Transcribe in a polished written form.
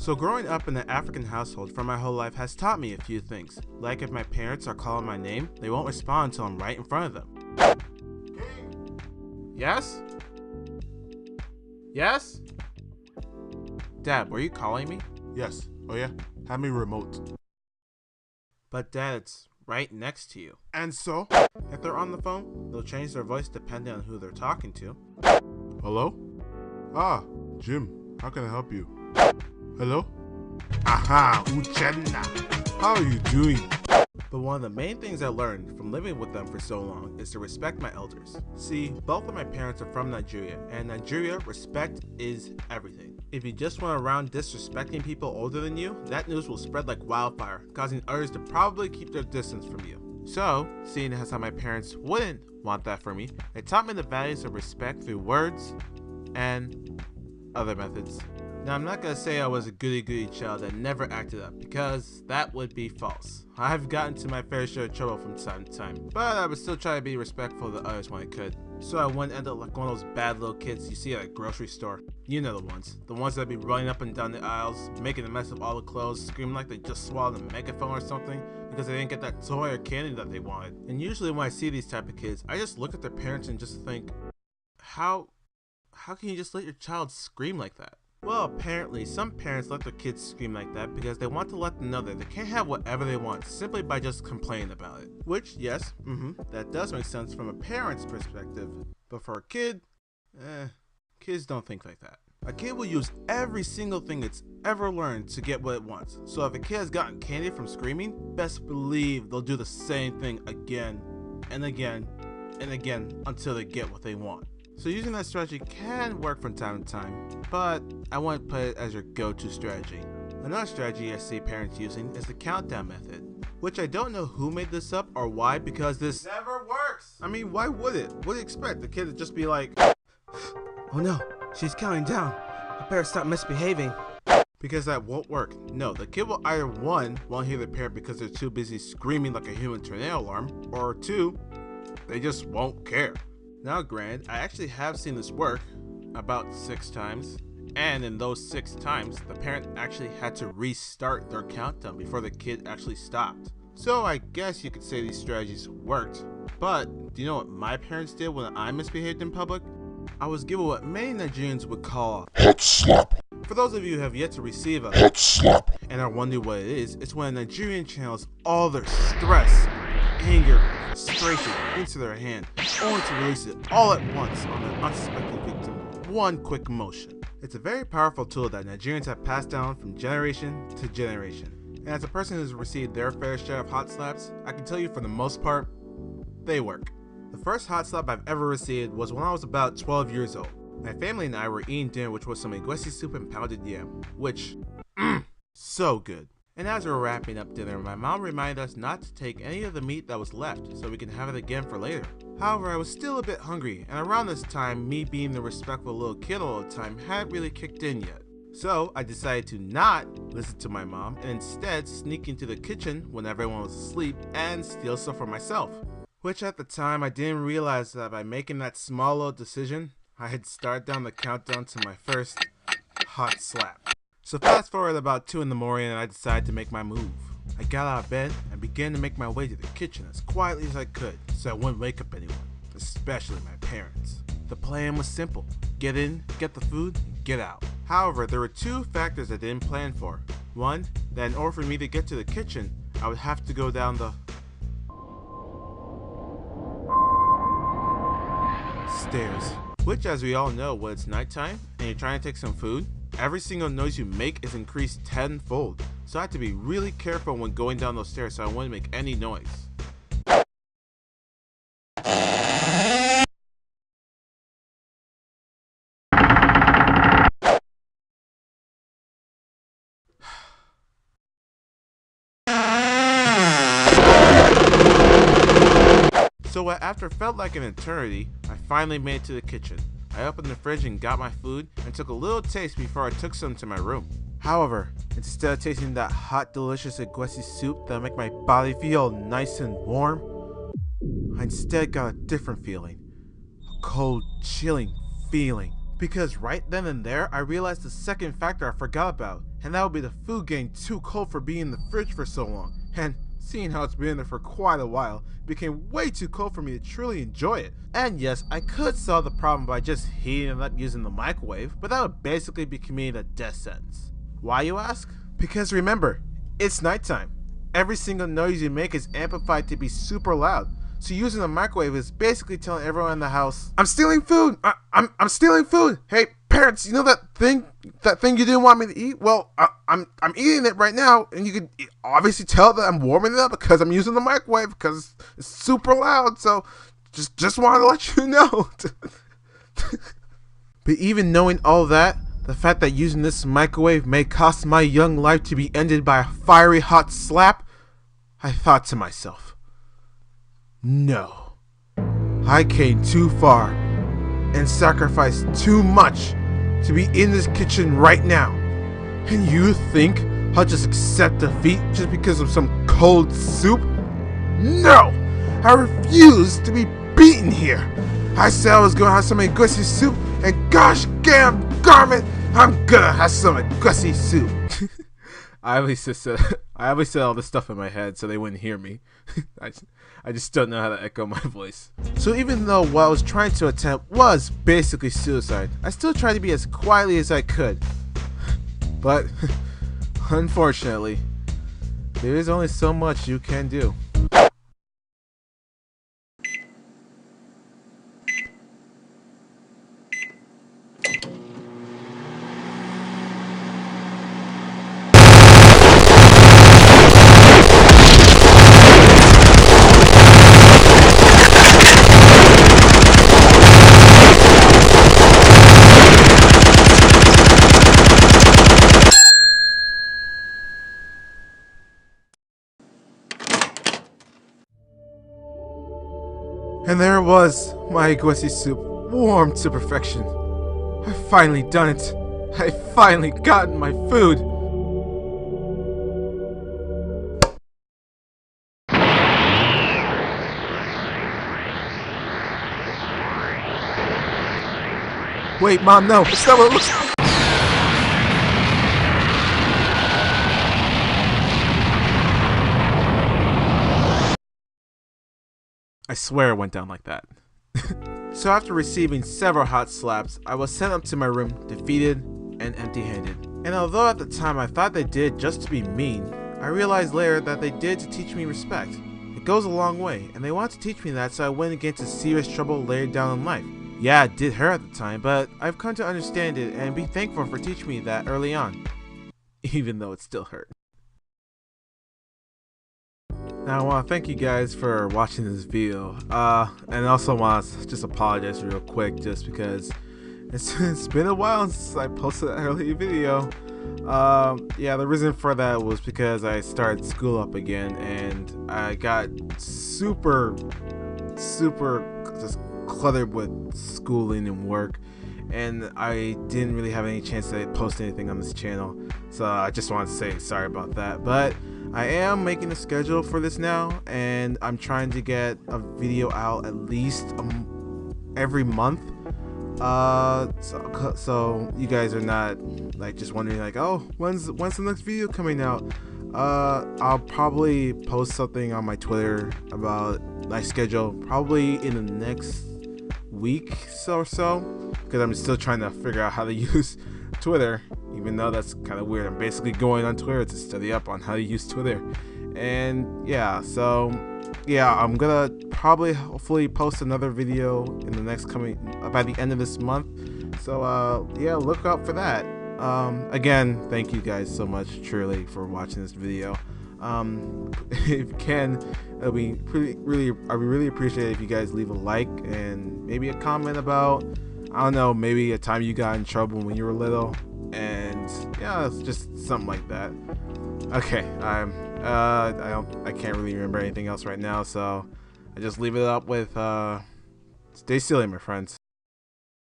So growing up in an African household for my whole life has taught me a few things. Like if my parents are calling my name, they won't respond until I'm right in front of them. Yes? Yes? Dad, were you calling me? Yes. Oh yeah? Hand me remote. But Dad, it's right next to you. And so? If they're on the phone, they'll change their voice depending on who they're talking to. Hello? Ah, Jim. How can I help you? Hello? Aha, Uchenna. How are you doing? But one of the main things I learned from living with them for so long is to respect my elders. See, both of my parents are from Nigeria, and in Nigeria, respect is everything. If you just went around disrespecting people older than you, that news will spread like wildfire, causing others to probably keep their distance from you. So, seeing as how my parents wouldn't want that for me, they taught me the values of respect through words and other methods. Now, I'm not gonna say I was a goody-goody child that never acted up, because that would be false. I've gotten to my fair share of trouble from time to time, but I would still try to be respectful to others when I could. So I wouldn't end up like one of those bad little kids you see at a grocery store. You know the ones that be running up and down the aisles, making a mess of all the clothes, screaming like they just swallowed a megaphone or something, because they didn't get that toy or candy that they wanted. And usually when I see these type of kids, I just look at their parents and just think, how can you just let your child scream like that? Well, apparently, some parents let their kids scream like that because they want to let them know that they can't have whatever they want simply by just complaining about it. Which, yes, that does make sense from a parent's perspective. But for a kid, kids don't think like that. A kid will use every single thing it's ever learned to get what it wants. So if a kid has gotten candy from screaming, best believe they'll do the same thing again and again and again until they get what they want. So using that strategy can work from time to time, but I wouldn't put it as your go-to strategy. Another strategy I see parents using is the countdown method, which I don't know who made this up or why, because this never works. I mean, why would it? What do you expect? The kid to just be like, oh no, she's counting down. I better stop misbehaving. Because that won't work. No, the kid will either one, won't hear their parent because they're too busy screaming like a human tornado alarm, or two, they just won't care. Now granted, I actually have seen this work about 6 times, and in those 6 times, the parent actually had to restart their countdown before the kid actually stopped. So I guess you could say these strategies worked, but do you know what my parents did when I misbehaved in public? I was given what many Nigerians would call a Hot slap. For those of you who have yet to receive a Hot slap. and are wondering what it is, it's when a Nigerian channels all their stress, anger, frustration into their hand, only to release it all at once on an unsuspecting victim with one quick motion. It's a very powerful tool that Nigerians have passed down from generation to generation. And as a person who's received their fair share of hot slaps, I can tell you for the most part, they work. The first hot slap I've ever received was when I was about 12 years old. My family and I were eating dinner, which was some egusi soup and pounded yam, which, so good. And as we were wrapping up dinner, my mom reminded us not to take any of the meat that was left so we can have it again for later. However, I was still a bit hungry, and around this time, me being the respectful little kid all the time hadn't really kicked in yet. So I decided to not listen to my mom and instead sneak into the kitchen when everyone was asleep and steal stuff for myself. Which at the time I didn't realize that by making that small little decision, I had started down the countdown to my first hot slap. So fast forward about 2 in the morning and I decided to make my move. I got out of bed and began to make my way to the kitchen as quietly as I could so I wouldn't wake up anyone, especially my parents. The plan was simple: get in, get the food, and get out. However, there were 2 factors I didn't plan for. One, that in order for me to get to the kitchen, I would have to go down the stairs. Which, as we all know, when it's nighttime and you're trying to take some food, every single noise you make is increased tenfold. So I had to be really careful when going down those stairs so I wouldn't make any noise. So what after felt like an eternity, I finally made it to the kitchen. I opened the fridge and got my food and took a little taste before I took some to my room. However, instead of tasting that hot delicious egusi soup that'll make my body feel nice and warm, I instead got a different feeling. A cold, chilling feeling. Because right then and there, I realized the second factor I forgot about, and that would be the food getting too cold for being in the fridge for so long. And seeing how it's been in there for quite a while, it became way too cold for me to truly enjoy it. And yes, I could solve the problem by just heating it up using the microwave, but that would basically be committing a death sentence. Why, you ask? Because remember, it's nighttime. Every single noise you make is amplified to be super loud. So using the microwave is basically telling everyone in the house, I'm stealing food! I'm stealing food! Hey, parents, you know that thing you didn't want me to eat? Well, I'm eating it right now, and you can obviously tell that I'm warming it up because I'm using the microwave because it's super loud, so just wanted to let you know. But even knowing all that, the fact that using this microwave may cost my young life to be ended by a fiery hot slap, I thought to myself, no, I came too far and sacrificed too much to be in this kitchen right now. And you think I'll just accept defeat just because of some cold soup? No, I refuse to be beaten here. I said I was gonna have some egusi soup, and gosh damn garment, I'm gonna have some egusi soup. I obviously said all this stuff in my head so they wouldn't hear me. I just don't know how to echo my voice. So even though what I was trying to attempt was basically suicide, I still tried to be as quietly as I could. But unfortunately, there is only so much you can do. And there it was, my egusi soup, warmed to perfection. I finally done it. I finally gotten my food. Wait, Mom, no, it's not what it looks like. I swear it went down like that. So after receiving several hot slaps, I was sent up to my room defeated and empty-handed. And although at the time I thought they did just to be mean, I realized later that they did to teach me respect. It goes a long way, and they want to teach me that so I wouldn't get into serious trouble later down in life. Yeah, it did hurt at the time, but I've come to understand it and be thankful for teaching me that early on. Even though it still hurt. Now I want to thank you guys for watching this video, and also want to just apologize real quick just because it's been a while since I posted an early video. Yeah, the reason for that was because I started school up again and I got super just cluttered with schooling and work, and I didn't really have any chance to post anything on this channel, so I just wanted to say sorry about that. But I am making a schedule for this now, and I'm trying to get a video out at least every month. So you guys are not like just wondering like, oh, when's the next video coming out? I'll probably post something on my Twitter about my schedule probably in the next week or so, because I'm still trying to figure out how to use Twitter, even though that's kind of weird. I'm basically going on Twitter to study up on how to use Twitter. And yeah, so yeah, I'm gonna probably hopefully post another video in the next by the end of this month, so yeah, look out for that. Again, thank you guys so much truly for watching this video. If you can, I'd really appreciate it if you guys leave a like and maybe a comment about, I don't know, maybe a time you got in trouble when you were little, and yeah, it's just something like that. Okay, I can't really remember anything else right now, so I just leave it up with stay silly, my friends.